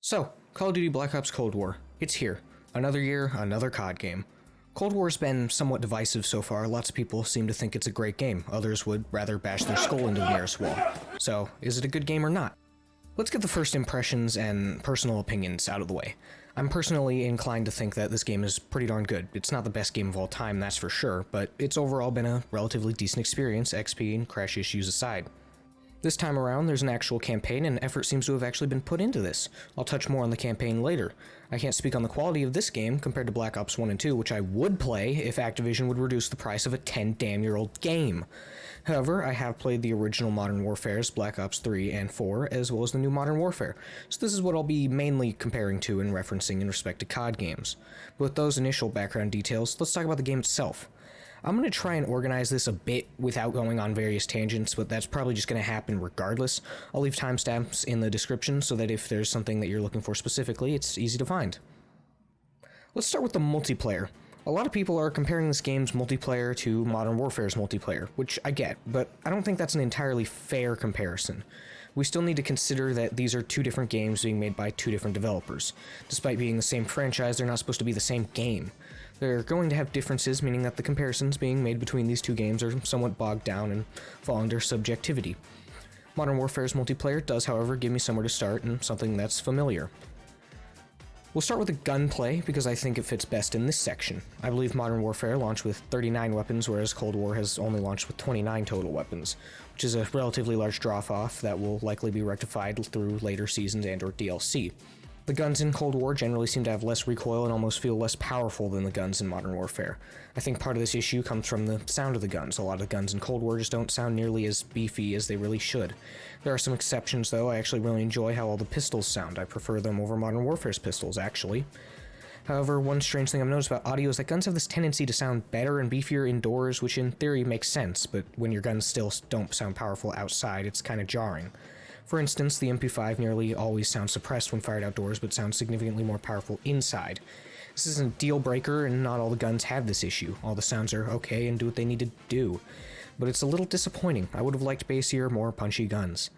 So, Call of Duty Black Ops Cold War. It's here. Another year, another COD game. Cold War's been somewhat divisive so far. Lots of people seem to think it's a great game. Others would rather bash their skull into the nearest wall. So, is it a good game or not? Let's get the first impressions and personal opinions out of the way. I'm personally inclined to think that this game is pretty darn good. It's not the best game of all time, that's for sure, but it's overall been a relatively decent experience, XP and crash issues aside. This time around, there's an actual campaign, and effort seems to have actually been put into this. I'll touch more on the campaign later. I can't speak on the quality of this game compared to Black Ops 1 and 2, which I would play if Activision would reduce the price of a 10-damn-year-old game. However, I have played the original Modern Warfare's Black Ops 3 and 4, as well as the new Modern Warfare, so this is what I'll be mainly comparing to and referencing in respect to COD games. But with those initial background details, let's talk about the game itself. I'm going to try and organize this a bit without going on various tangents, but that's probably just going to happen regardless. I'll leave timestamps in the description so that if there's something that you're looking for specifically, it's easy to find. Let's start with the multiplayer. A lot of people are comparing this game's multiplayer to Modern Warfare's multiplayer, which I get, but I don't think that's an entirely fair comparison. We still need to consider that these are two different games being made by two different developers. Despite being the same franchise, they're not supposed to be the same game. They're going to have differences, meaning that the comparisons being made between these two games are somewhat bogged down and fall under subjectivity. Modern Warfare's multiplayer does, however, give me somewhere to start and something that's familiar. We'll start with the gunplay, because I think it fits best in this section. I believe Modern Warfare launched with 39 weapons, whereas Cold War has only launched with 29 total weapons, which is a relatively large drop-off that will likely be rectified through later seasons and/or DLC. The guns in Cold War generally seem to have less recoil and almost feel less powerful than the guns in Modern Warfare. I think part of this issue comes from the sound of the guns. A lot of the guns in Cold War just don't sound nearly as beefy as they really should. There are some exceptions though. I actually really enjoy how all the pistols sound. I prefer them over Modern Warfare's pistols, actually. However, one strange thing I've noticed about audio is that guns have this tendency to sound better and beefier indoors, which in theory makes sense, but when your guns still don't sound powerful outside, it's kind of jarring. For instance, the MP5 nearly always sounds suppressed when fired outdoors, but sounds significantly more powerful inside. This isn't a deal breaker, and not all the guns have this issue. All the sounds are okay and do what they need to do. But it's a little disappointing. I would have liked bassier, more punchy guns.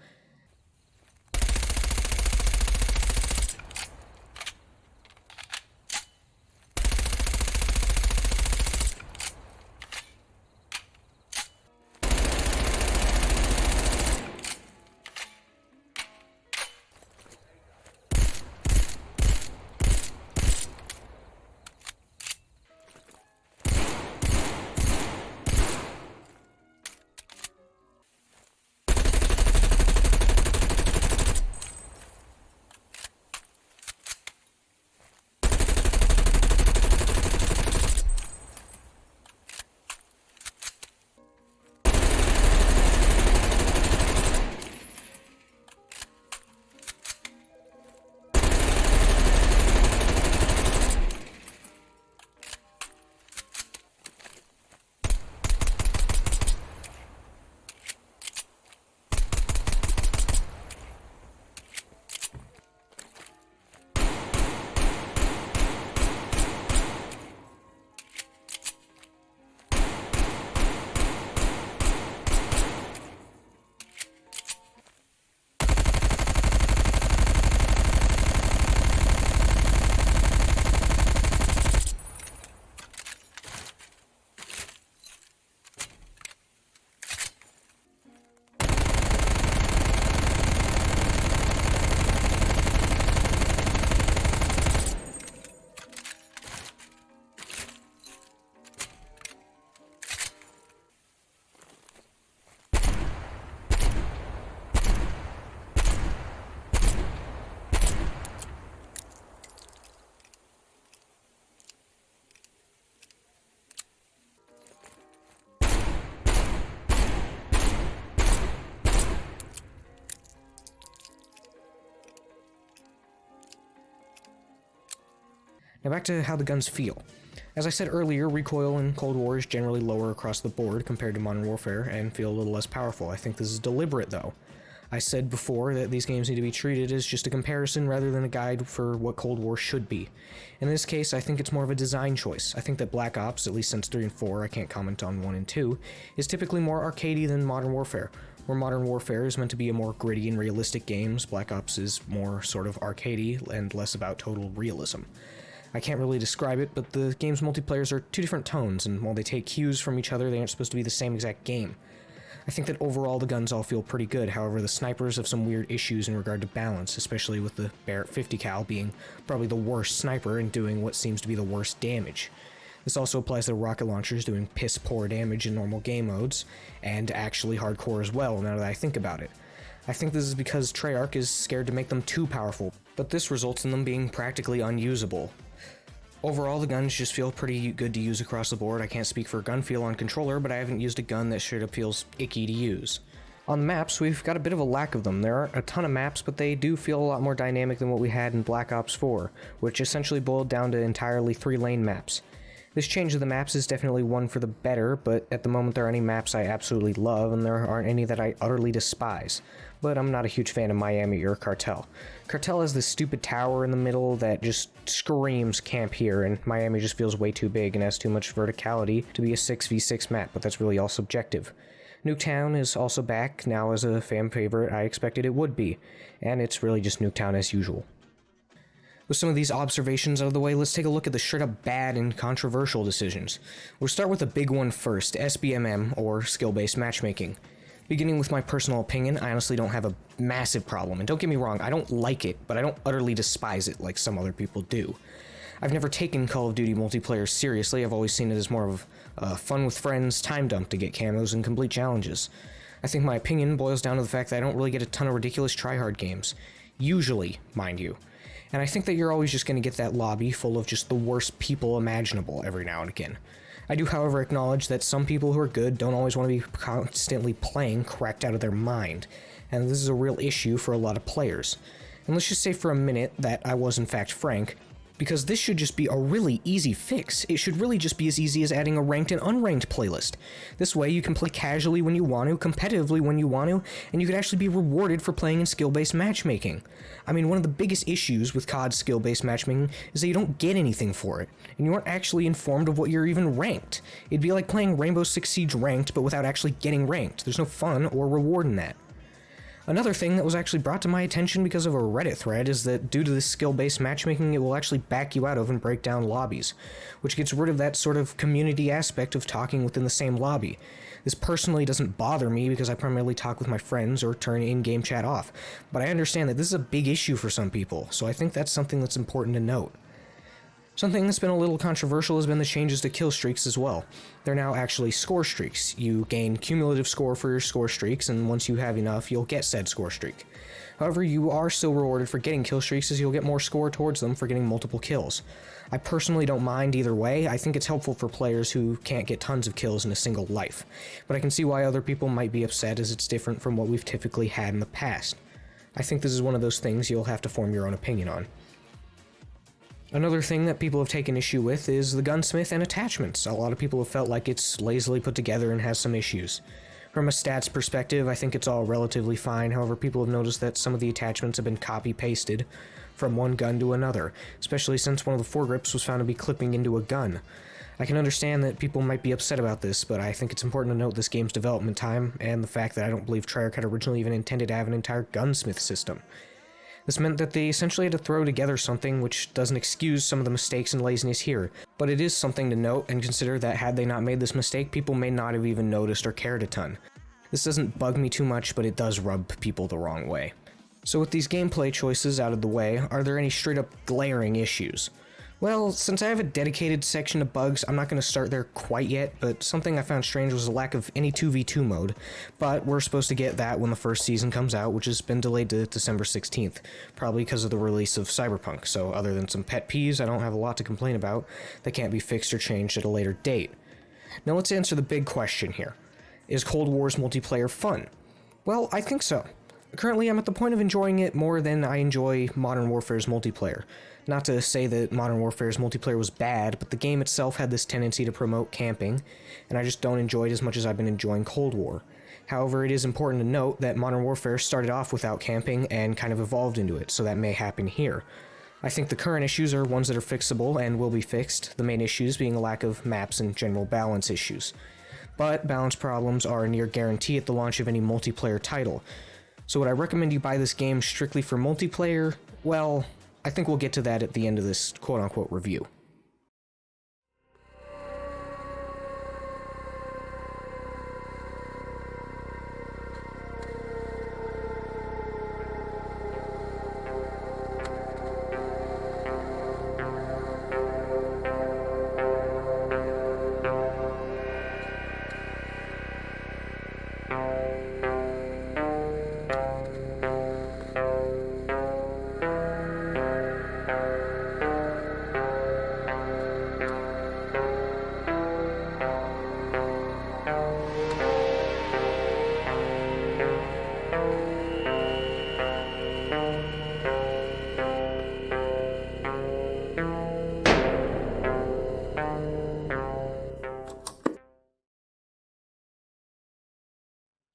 Now back to how the guns feel. As I said earlier, recoil in Cold War is generally lower across the board compared to Modern Warfare and feel a little less powerful. I think this is deliberate though. I said before that these games need to be treated as just a comparison rather than a guide for what Cold War should be. In this case, I think it's more of a design choice. I think that Black Ops, at least since 3 and 4, I can't comment on 1 and 2, is typically more arcadey than Modern Warfare. Where Modern Warfare is meant to be a more gritty and realistic game, Black Ops is more sort of arcadey and less about total realism. I can't really describe it, but the game's multiplayers are two different tones, and while they take cues from each other, they aren't supposed to be the same exact game. I think that overall the guns all feel pretty good, however the snipers have some weird issues in regard to balance, especially with the Barrett 50 cal being probably the worst sniper and doing what seems to be the worst damage. This also applies to rocket launchers doing piss poor damage in normal game modes, and actually hardcore as well now that I think about it. I think this is because Treyarch is scared to make them too powerful, but this results in them being practically unusable. Overall, the guns just feel pretty good to use across the board. I can't speak for gun feel on controller, but I haven't used a gun that straight up feels icky to use. On the maps, we've got a bit of a lack of them. There aren't a ton of maps, but they do feel a lot more dynamic than what we had in Black Ops 4, which essentially boiled down to entirely 3-lane maps. This change of the maps is definitely one for the better, but at the moment there are any maps I absolutely love, and there aren't any that I utterly despise. But I'm not a huge fan of Miami or Cartel. Cartel has this stupid tower in the middle that just screams camp here, and Miami just feels way too big and has too much verticality to be a 6v6 map, but that's really all subjective. Nuketown is also back, now as a fan favorite I expected it would be, and it's really just Nuketown as usual. With some of these observations out of the way, let's take a look at the straight-up bad and controversial decisions. We'll start with the big one first, SBMM, or skill-based matchmaking. Beginning with my personal opinion, I honestly don't have a massive problem, and don't get me wrong, I don't like it, but I don't utterly despise it like some other people do. I've never taken Call of Duty multiplayer seriously. I've always seen it as more of a fun with friends time dump to get camos and complete challenges. I think my opinion boils down to the fact that I don't really get a ton of ridiculous tryhard games. Usually, mind you. And I think that you're always just going to get that lobby full of just the worst people imaginable every now and again. I do, however, acknowledge that some people who are good don't always want to be constantly playing cracked out of their mind, and this is a real issue for a lot of players. And let's just say for a minute that I was in fact frank, because this should just be a really easy fix. It should really just be as easy as adding a ranked and unranked playlist. This way you can play casually when you want to, competitively when you want to, and you could actually be rewarded for playing in skill-based matchmaking. I mean, one of the biggest issues with COD's skill-based matchmaking is that you don't get anything for it, and you aren't actually informed of what you're even ranked. It'd be like playing Rainbow Six Siege ranked, but without actually getting ranked. There's no fun or reward in that. Another thing that was actually brought to my attention because of a Reddit thread is that due to this skill-based matchmaking, it will actually back you out of and break down lobbies, which gets rid of that sort of community aspect of talking within the same lobby. This personally doesn't bother me because I primarily talk with my friends or turn in-game chat off, but I understand that this is a big issue for some people, so I think that's something that's important to note. Something that's been a little controversial has been the changes to kill streaks as well. They're now actually score streaks. You gain cumulative score for your score streaks, and once you have enough, you'll get said score streak. However, you are still rewarded for getting kill streaks as you'll get more score towards them for getting multiple kills. I personally don't mind either way. I think it's helpful for players who can't get tons of kills in a single life, but I can see why other people might be upset as it's different from what we've typically had in the past. I think this is one of those things you'll have to form your own opinion on. Another thing that people have taken issue with is the gunsmith and attachments. A lot of people have felt like it's lazily put together and has some issues. From a stats perspective, I think it's all relatively fine. However, people have noticed that some of the attachments have been copy-pasted from one gun to another, especially since one of the foregrips was found to be clipping into a gun. I can understand that people might be upset about this, but I think it's important to note this game's development time and the fact that I don't believe Treyarch had originally even intended to have an entire gunsmith system. This meant that they essentially had to throw together something which doesn't excuse some of the mistakes and laziness here, but it is something to note and consider that had they not made this mistake, people may not have even noticed or cared a ton. This doesn't bug me too much, but it does rub people the wrong way. So with these gameplay choices out of the way, are there any straight up glaring issues? Well, since I have a dedicated section of bugs, I'm not going to start there quite yet, but something I found strange was the lack of any 2v2 mode, but we're supposed to get that when the first season comes out, which has been delayed to December 16th, probably because of the release of Cyberpunk, so other than some pet peeves, I don't have a lot to complain about that can't be fixed or changed at a later date. Now let's answer the big question here. Is Cold War's multiplayer fun? Well, I think so. Currently, I'm at the point of enjoying it more than I enjoy Modern Warfare's multiplayer. Not to say that Modern Warfare's multiplayer was bad, but the game itself had this tendency to promote camping, and I just don't enjoy it as much as I've been enjoying Cold War. However, it is important to note that Modern Warfare started off without camping and kind of evolved into it, so that may happen here. I think the current issues are ones that are fixable and will be fixed, the main issues being a lack of maps and general balance issues. but balance problems are a near guarantee at the launch of any multiplayer title. So would I recommend you buy this game strictly for multiplayer? Well, I think we'll get to that at the end of this quote-unquote review.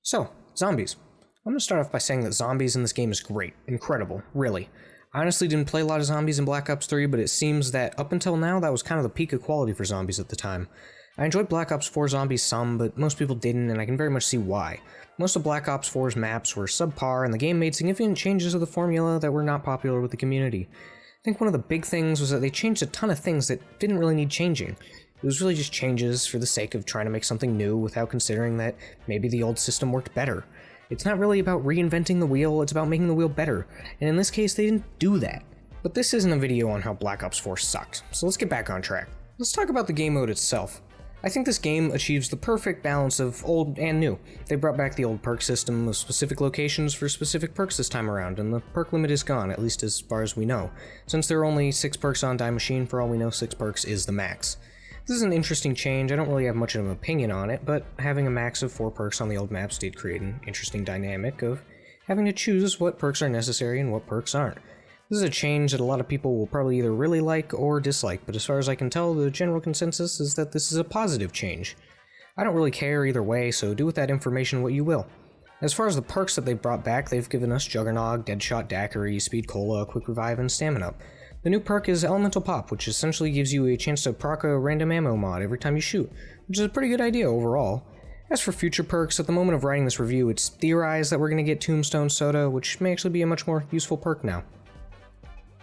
So, zombies. I'm going to start off by saying that zombies in this game is great. Incredible. Really. I honestly didn't play a lot of zombies in Black Ops 3, but it seems that up until now, that was kind of the peak of quality for zombies at the time. I enjoyed Black Ops 4 zombies some, but most people didn't, and I can very much see why. Most of Black Ops 4's maps were subpar, and the game made significant changes to the formula that were not popular with the community. I think one of the big things was that they changed a ton of things that didn't really need changing. It was really just changes for the sake of trying to make something new without considering that maybe the old system worked better. It's not really about reinventing the wheel, it's about making the wheel better, and in this case they didn't do that. But this isn't a video on how Black Ops 4 sucked, so let's get back on track. Let's talk about the game mode itself. I think this game achieves the perfect balance of old and new. They brought back the old perk system of specific locations for specific perks this time around, and the perk limit is gone, at least as far as we know. Since there are only 6 perks on Die Machine, for all we know 6 perks is the max. This is an interesting change. I don't really have much of an opinion on it, but having a max of 4 perks on the old maps did create an interesting dynamic of having to choose what perks are necessary and what perks aren't. This is a change that a lot of people will probably either really like or dislike, but as far as I can tell, the general consensus is that this is a positive change. I don't really care either way, so do with that information what you will. As far as the perks that they've brought back, they've given us Juggernog, Deadshot Daiquiri, Speed Cola, Quick Revive, and Stamina Up. The new perk is Elemental Pop, which essentially gives you a chance to proc a random ammo mod every time you shoot, which is a pretty good idea overall. As for future perks, at the moment of writing this review, it's theorized that we're going to get Tombstone Soda, which may actually be a much more useful perk now.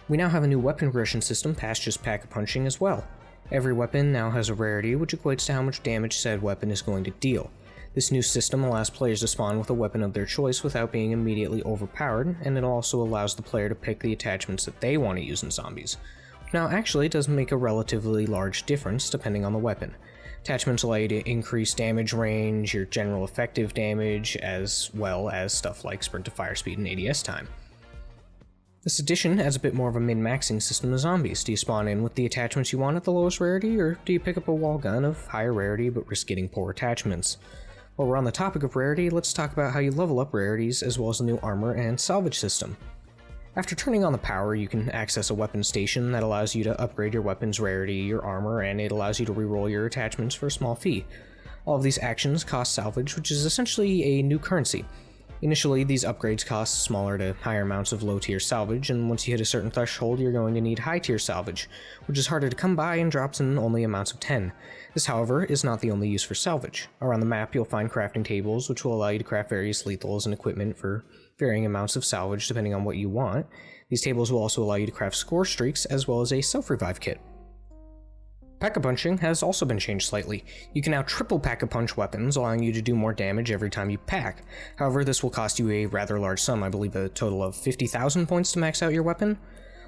We now have a new weapon progression system past just pack-a-punching as well. Every weapon now has a rarity, which equates to how much damage said weapon is going to deal. This new system allows players to spawn with a weapon of their choice without being immediately overpowered, and it also allows the player to pick the attachments that they want to use in zombies. Now actually it does make a relatively large difference depending on the weapon. Attachments allow you to increase damage range, your general effective damage, as well as stuff like sprint to fire speed and ADS time. This addition adds a bit more of a min-maxing system to zombies. Do you spawn in with the attachments you want at the lowest rarity, or do you pick up a wall gun of higher rarity but risk getting poor attachments? While we're on the topic of rarity, let's talk about how you level up rarities as well as the new armor and salvage system. After turning on the power, you can access a weapon station that allows you to upgrade your weapon's rarity, your armor, and it allows you to reroll your attachments for a small fee. All of these actions cost salvage, which is essentially a new currency. Initially, these upgrades cost smaller to higher amounts of low-tier salvage, and once you hit a certain threshold, you're going to need high-tier salvage, which is harder to come by and drops in only amounts of 10. This, however, is not the only use for salvage. Around the map, you'll find crafting tables, which will allow you to craft various lethals and equipment for varying amounts of salvage depending on what you want. These tables will also allow you to craft score streaks, as well as a self-revive kit. Pack-a-punching has also been changed slightly. You can now triple pack-a-punch weapons, allowing you to do more damage every time you pack. However, this will cost you a rather large sum, I believe a total of 50,000 points to max out your weapon.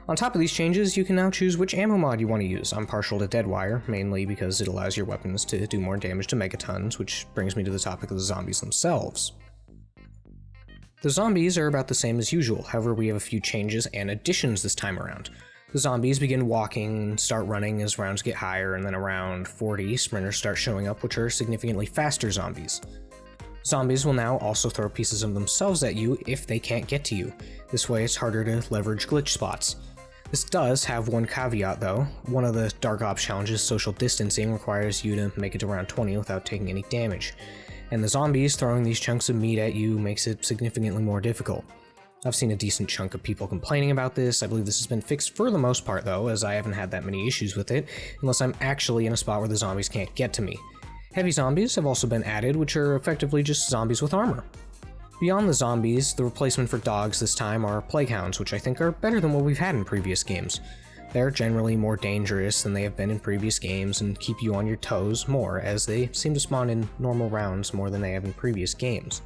On top of these changes, you can now choose which ammo mod you want to use. I'm partial to Deadwire, mainly because it allows your weapons to do more damage to megatons, which brings me to the topic of the zombies themselves. The zombies are about the same as usual, however we have a few changes and additions this time around. The zombies begin walking and start running as rounds get higher, and then around 40, sprinters start showing up, which are significantly faster zombies. Zombies will now also throw pieces of themselves at you if they can't get to you. This way it's harder to leverage glitch spots. This does have one caveat though. One of the Dark Ops challenges, social distancing, requires you to make it to round 20 without taking any damage. And the zombies throwing these chunks of meat at you makes it significantly more difficult. I've seen a decent chunk of people complaining about this. I believe this has been fixed for the most part though, as I haven't had that many issues with it, unless I'm actually in a spot where the zombies can't get to me. Heavy zombies have also been added, which are effectively just zombies with armor. Beyond the zombies, the replacement for dogs this time are plague hounds, which I think are better than what we've had in previous games. They're generally more dangerous than they have been in previous games and keep you on your toes more, as they seem to spawn in normal rounds more than they have in previous games.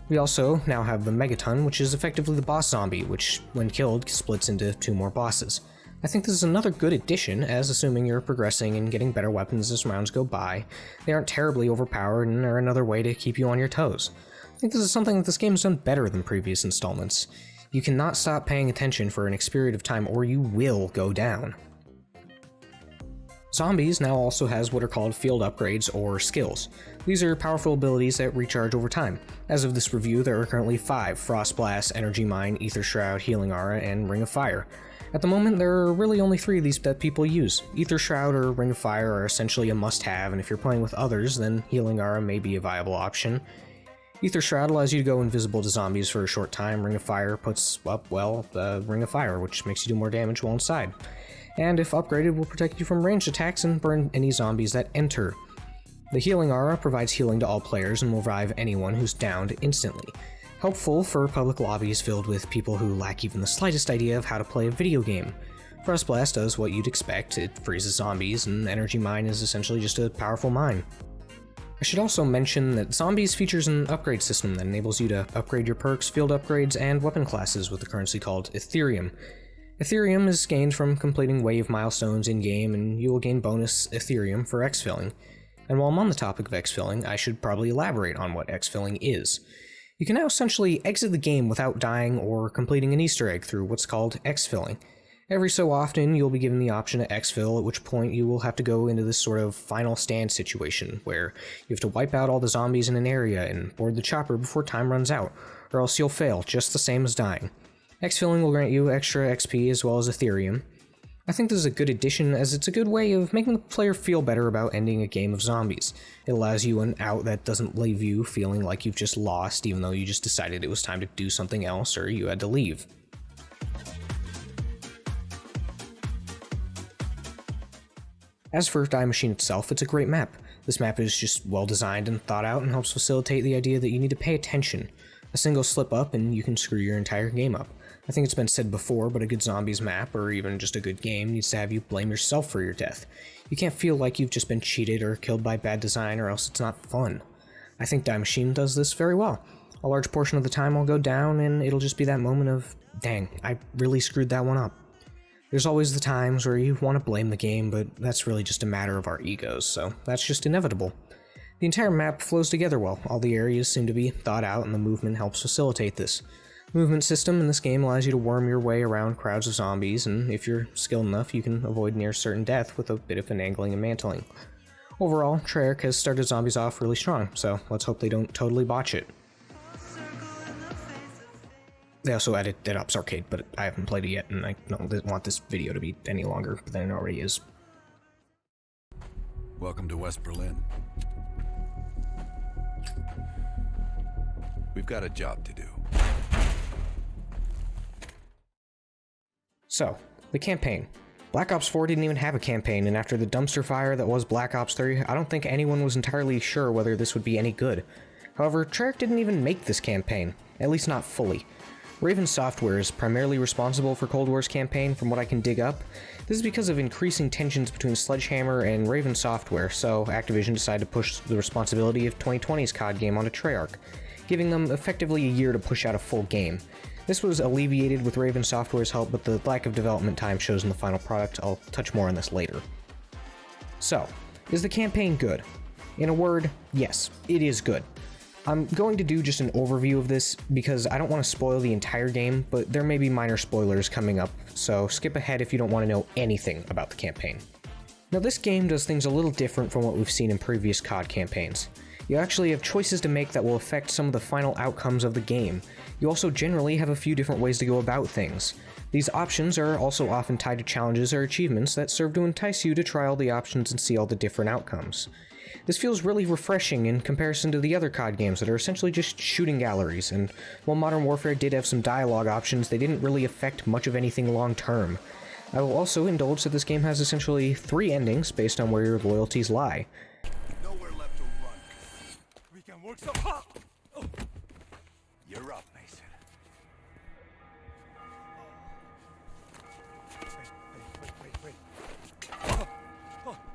We also now have the Megaton, which is effectively the boss zombie, which, when killed, splits into 2 more bosses. I think this is another good addition, as assuming you're progressing and getting better weapons as rounds go by, they aren't terribly overpowered and are another way to keep you on your toes. I think this is something that this game has done better than previous installments. You cannot stop paying attention for an period of time or you will go down. Zombies now also has what are called field upgrades or skills. These are powerful abilities that recharge over time. As of this review, there are currently 5: Frost Blast, Energy Mine, Aether Shroud, Healing Aura, and Ring of Fire. At the moment, there are really only 3 of these that people use. Aether Shroud or Ring of Fire are essentially a must-have, and if you're playing with others, then Healing Aura may be a viable option. Aether Shroud allows you to go invisible to zombies for a short time. Ring of Fire puts up, well, the Ring of Fire, which makes you do more damage while inside. And if upgraded, will protect you from ranged attacks and burn any zombies that enter. The Healing Aura provides healing to all players and will revive anyone who's downed instantly. Helpful for public lobbies filled with people who lack even the slightest idea of how to play a video game. Frost Blast does what you'd expect, it freezes zombies, and Energy Mine is essentially just a powerful mine. I should also mention that Zombies features an upgrade system that enables you to upgrade your perks, field upgrades, and weapon classes with a currency called Ethereum. Ethereum is gained from completing wave milestones in-game, and you will gain bonus Ethereum for exfilling. And while I'm on the topic of exfilling, I should probably elaborate on what exfilling is. You can now essentially exit the game without dying or completing an Easter egg through what's called exfilling. Every so often, you'll be given the option to exfil, at which point you will have to go into this sort of final stand situation, where you have to wipe out all the zombies in an area and board the chopper before time runs out, or else you'll fail, just the same as dying. Exfilling will grant you extra XP as well as Ethereum. I think this is a good addition, as it's a good way of making the player feel better about ending a game of zombies. It allows you an out that doesn't leave you feeling like you've just lost, even though you just decided it was time to do something else or you had to leave. As for Die Machine itself, it's a great map. This map is just well designed and thought out and helps facilitate the idea that you need to pay attention. A single slip up and you can screw your entire game up. I think it's been said before, but a good zombies map, or even just a good game, needs to have you blame yourself for your death. You can't feel like you've just been cheated or killed by bad design, or else it's not fun. I think Die Machine does this very well. A large portion of the time I'll go down and it'll just be that moment of, dang, I really screwed that one up. There's always the times where you want to blame the game, but that's really just a matter of our egos, so that's just inevitable. The entire map flows together well, all the areas seem to be thought out and the movement helps facilitate this. The movement system in this game allows you to worm your way around crowds of zombies, and if you're skilled enough you can avoid near certain death with a bit of finagling and mantling. Overall, Treyarch has started zombies off really strong, so let's hope they don't totally botch it. They also added Dead Ops Arcade, but I haven't played it yet, and I don't want this video to be any longer than it already is. Welcome to West Berlin. We've got a job to do. So, the campaign. Black Ops 4 didn't even have a campaign, and after the dumpster fire that was Black Ops 3, I don't think anyone was entirely sure whether this would be any good. However, Treyarch didn't even make this campaign, at least not fully. Raven Software is primarily responsible for Cold War's campaign from what I can dig up. This is because of increasing tensions between Sledgehammer and Raven Software, so Activision decided to push the responsibility of 2020's COD game onto Treyarch, giving them effectively a year to push out a full game. This was alleviated with Raven Software's help, but the lack of development time shows in the final product. I'll touch more on this later. So, is the campaign good? In a word, yes, it is good. I'm going to do just an overview of this because I don't want to spoil the entire game, but there may be minor spoilers coming up, so skip ahead if you don't want to know anything about the campaign. Now this game does things a little different from what we've seen in previous COD campaigns. You actually have choices to make that will affect some of the final outcomes of the game. You also generally have a few different ways to go about things. These options are also often tied to challenges or achievements that serve to entice you to try all the options and see all the different outcomes. This feels really refreshing in comparison to the other COD games that are essentially just shooting galleries, and while Modern Warfare did have some dialogue options, they didn't really affect much of anything long term. I will also indulge that this game has essentially 3 endings based on where your loyalties lie. Works up. Ha! Oh. You're up, Mason.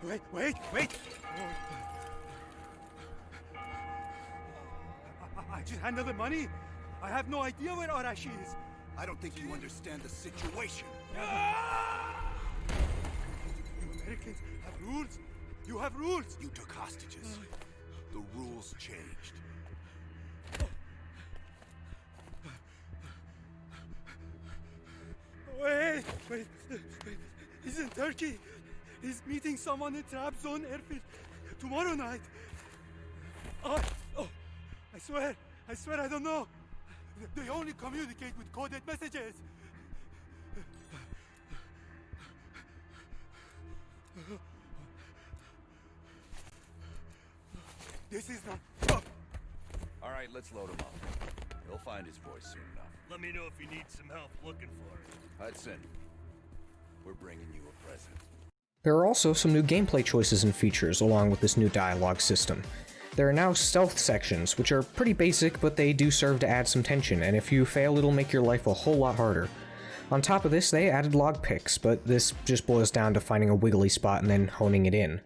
Wait. Wait. I just handle the money. I have no idea where Arashi is. I don't think you understand the situation. You Americans have rules. You have rules. You took hostages. The rules changed. Wait. He's in Turkey. He's meeting someone in Trabzon airfield tomorrow night. I swear I don't know. They only communicate with coded messages. This is not... All right, let's load him up. He'll find his voice soon enough. Let me know if you need some help looking for it. Hudson, we're bringing you a present. There are also some new gameplay choices and features along with this new dialogue system. There are now stealth sections, which are pretty basic, but they do serve to add some tension, and if you fail, it'll make your life a whole lot harder. On top of this, they added lockpicks, but this just boils down to finding a wiggly spot and then honing it in.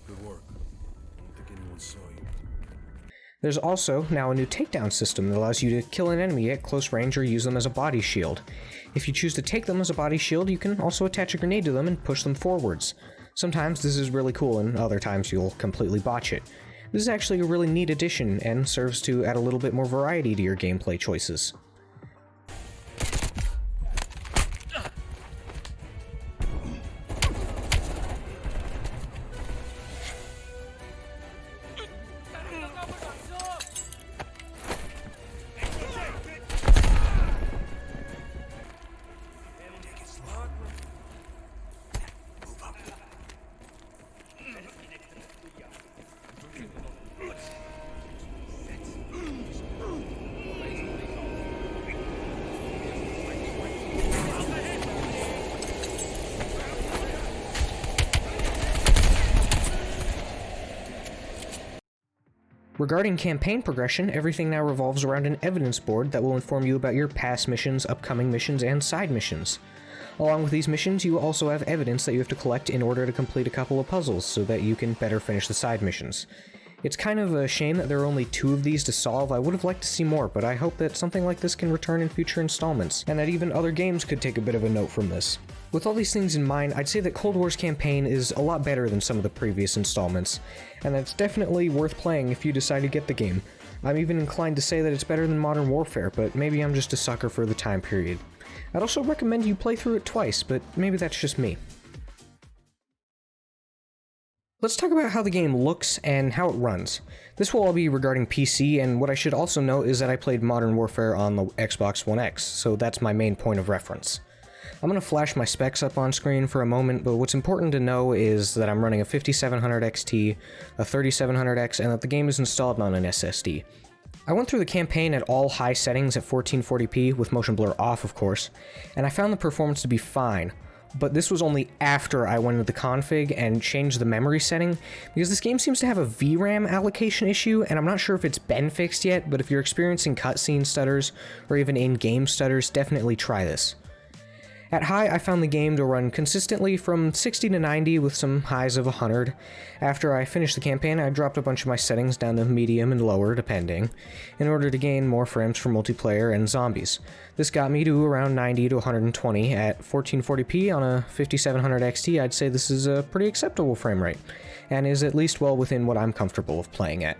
Good work. I don't think anyone saw you. There's also now a new takedown system that allows you to kill an enemy at close range or use them as a body shield. If you choose to take them as a body shield, you can also attach a grenade to them and push them forwards. Sometimes this is really cool, and other times you'll completely botch it. This is actually a really neat addition, and serves to add a little bit more variety to your gameplay choices. Regarding campaign progression, everything now revolves around an evidence board that will inform you about your past missions, upcoming missions, and side missions. Along with these missions, you also have evidence that you have to collect in order to complete a couple of puzzles so that you can better finish the side missions. It's kind of a shame that there are only 2 of these to solve. I would have liked to see more, but I hope that something like this can return in future installments, and that even other games could take a bit of a note from this. With all these things in mind, I'd say that Cold War's campaign is a lot better than some of the previous installments, and it's definitely worth playing if you decide to get the game. I'm even inclined to say that it's better than Modern Warfare, but maybe I'm just a sucker for the time period. I'd also recommend you play through it twice, but maybe that's just me. Let's talk about how the game looks and how it runs. This will all be regarding PC, and what I should also note is that I played Modern Warfare on the Xbox One X, so that's my main point of reference. I'm going to flash my specs up on screen for a moment, but what's important to know is that I'm running a 5700 XT, a 3700X, and that the game is installed on an SSD. I went through the campaign at all high settings at 1440p, with motion blur off of course, and I found the performance to be fine. But this was only after I went into the config and changed the memory setting, because this game seems to have a VRAM allocation issue, and I'm not sure if it's been fixed yet, but if you're experiencing cutscene stutters, or even in-game stutters, definitely try this. At high, I found the game to run consistently from 60 to 90 with some highs of 100. After I finished the campaign, I dropped a bunch of my settings down to medium and lower, depending, in order to gain more frames for multiplayer and zombies. This got me to around 90 to 120 at 1440p on a 5700 XT. I'd say this is a pretty acceptable frame rate, and is at least well within what I'm comfortable with playing at.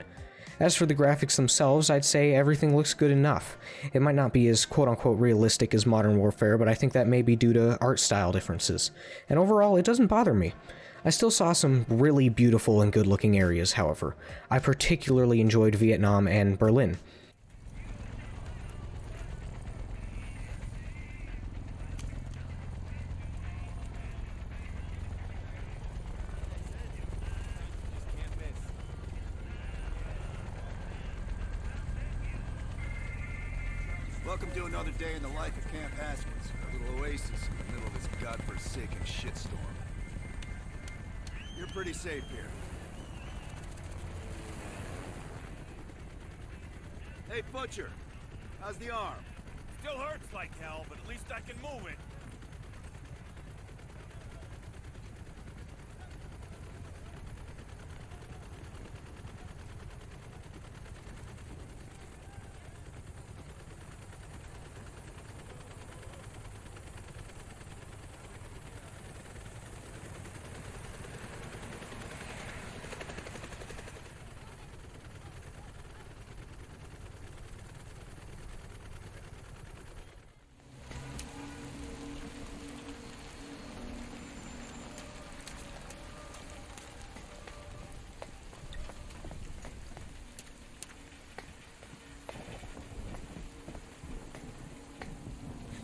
As for the graphics themselves, I'd say everything looks good enough. It might not be as quote-unquote realistic as Modern Warfare, but I think that may be due to art style differences. And overall, it doesn't bother me. I still saw some really beautiful and good-looking areas, however. I particularly enjoyed Vietnam and Berlin. Welcome to another day in the life of Camp Haskins, a little oasis in the middle of this godforsaken shitstorm. You're pretty safe here. Hey, Butcher, how's the arm? Still hurts like hell, but at least I can move it.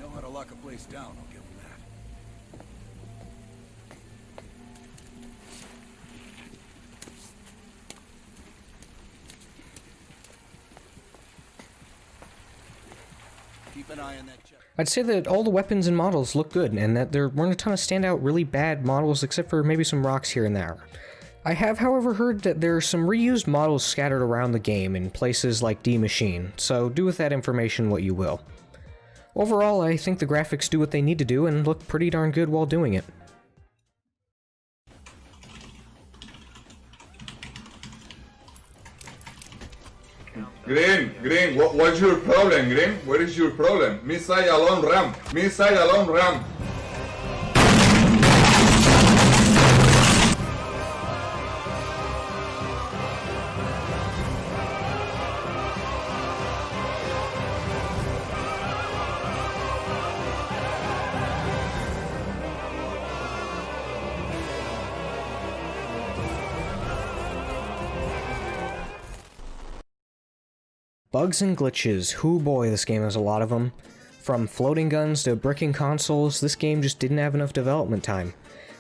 Know how to lock a place down, I'll give him that. Keep an eye on that check. I'd say that all the weapons and models look good, and that there weren't a ton of standout really bad models except for maybe some rocks here and there. I have, however, heard that there are some reused models scattered around the game in places like D Machine, so do with that information what you will. Overall, I think the graphics do what they need to do and look pretty darn good while doing it. Green, what's your problem, Green? What is your problem? Missile alone ram. Missile alone ram. Bugs and glitches, hoo boy, this game has a lot of them. From floating guns to bricking consoles, this game just didn't have enough development time.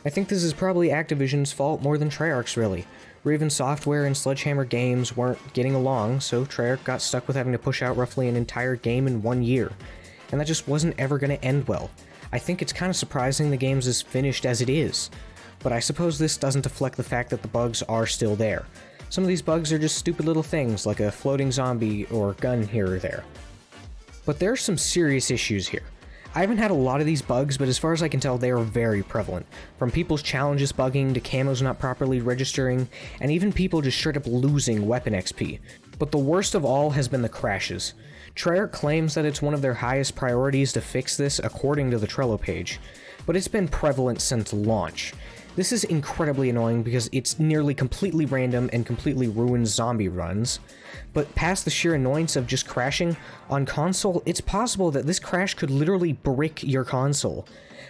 I think this is probably Activision's fault more than Treyarch's really. Raven Software and Sledgehammer Games weren't getting along, so Treyarch got stuck with having to push out roughly an entire game in 1 year. And that just wasn't ever going to end well. I think it's kind of surprising the game's as finished as it is. But I suppose this doesn't deflect the fact that the bugs are still there. Some of these bugs are just stupid little things, like a floating zombie or gun here or there. But there are some serious issues here. I haven't had a lot of these bugs, but as far as I can tell, they are very prevalent. From people's challenges bugging, to camos not properly registering, and even people just straight up losing weapon XP. But the worst of all has been the crashes. Treyarch claims that it's one of their highest priorities to fix this according to the Trello page, but it's been prevalent since launch. This is incredibly annoying because it's nearly completely random and completely ruins zombie runs. But past the sheer annoyance of just crashing, on console, it's possible that this crash could literally brick your console.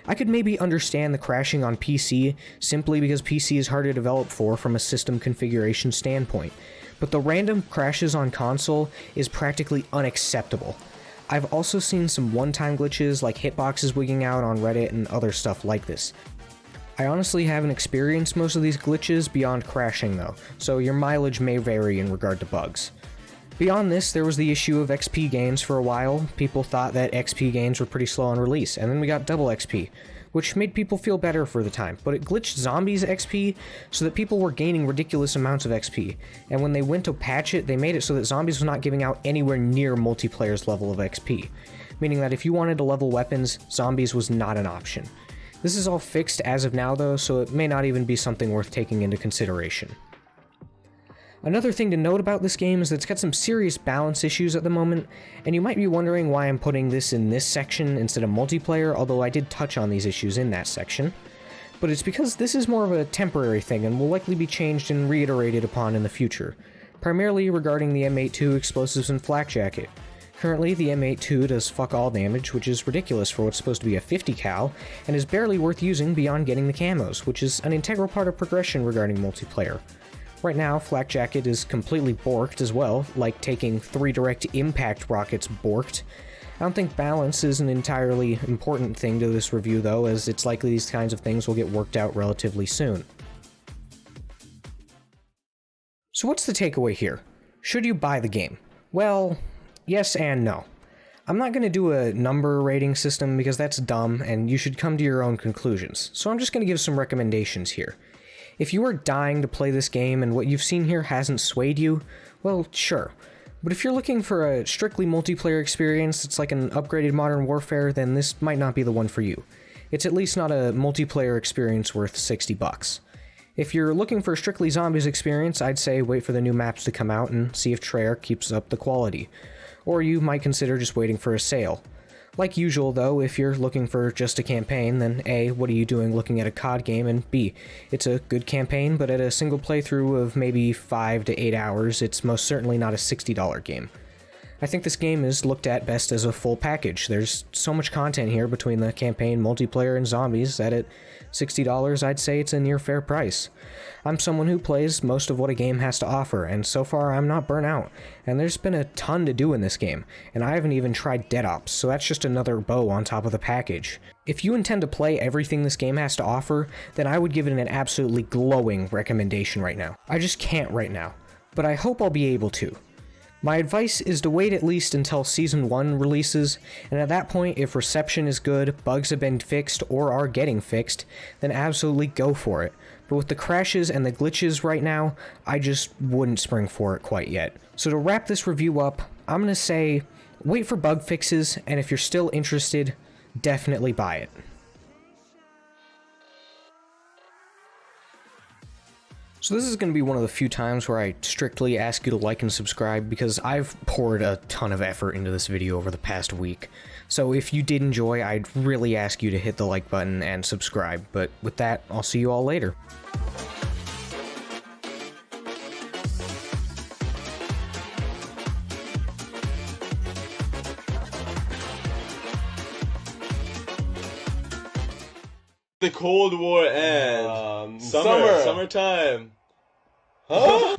I could maybe understand the crashing on PC, simply because PC is hard to develop for from a system configuration standpoint. But the random crashes on console is practically unacceptable. I've also seen some one-time glitches like hitboxes wigging out on Reddit and other stuff like this. I honestly haven't experienced most of these glitches beyond crashing though, so your mileage may vary in regard to bugs. Beyond this, there was the issue of XP gains for a while. People thought that XP gains were pretty slow on release, and then we got double XP, which made people feel better for the time, but it glitched zombies XP so that people were gaining ridiculous amounts of XP, and when they went to patch it, they made it so that zombies was not giving out anywhere near multiplayer's level of XP, meaning that if you wanted to level weapons, zombies was not an option. This is all fixed as of now though, so it may not even be something worth taking into consideration. Another thing to note about this game is that it's got some serious balance issues at the moment, and you might be wondering why I'm putting this in this section instead of multiplayer, although I did touch on these issues in that section. But it's because this is more of a temporary thing and will likely be changed and reiterated upon in the future, primarily regarding the M82 explosives and flak jacket. Currently, the M82 does fuck all damage, which is ridiculous for what's supposed to be a 50 cal, and is barely worth using beyond getting the camos, which is an integral part of progression regarding multiplayer. Right now, Flak Jacket is completely borked as well, like taking 3 direct impact rockets borked. I don't think balance is an entirely important thing to this review though, as it's likely these kinds of things will get worked out relatively soon. So what's the takeaway here? Should you buy the game? Well, yes and no. I'm not going to do a number rating system because that's dumb and you should come to your own conclusions, so I'm just going to give some recommendations here. If you are dying to play this game and what you've seen here hasn't swayed you, well, sure. But if you're looking for a strictly multiplayer experience that's like an upgraded Modern Warfare, then this might not be the one for you. It's at least not a multiplayer experience worth $60. If you're looking for a strictly zombies experience, I'd say wait for the new maps to come out and see if Treyarch keeps up the quality. Or you might consider just waiting for a sale. Like usual though, if you're looking for just a campaign, then A, what are you doing looking at a COD game, and B, it's a good campaign, but at a single playthrough of maybe 5 to 8 hours, it's most certainly not a $60 game. I think this game is looked at best as a full package. There's so much content here between the campaign, multiplayer, and zombies that at $60 I'd say it's a near fair price. I'm someone who plays most of what a game has to offer, and so far I'm not burnt out. And there's been a ton to do in this game, and I haven't even tried Dead Ops, so that's just another bow on top of the package. If you intend to play everything this game has to offer, then I would give it an absolutely glowing recommendation right now. I just can't right now, but I hope I'll be able to. My advice is to wait at least until Season 1 releases, and at that point, if reception is good, bugs have been fixed or are getting fixed, then absolutely go for it. But with the crashes and the glitches right now, I just wouldn't spring for it quite yet. So to wrap this review up, I'm gonna say, wait for bug fixes, and if you're still interested, definitely buy it. So this is going to be one of the few times where I strictly ask you to like and subscribe, because I've poured a ton of effort into this video over the past week. So if you did enjoy, I'd really ask you to hit the like button and subscribe. But with that, I'll see you all later. The Cold War end. Summertime. Huh?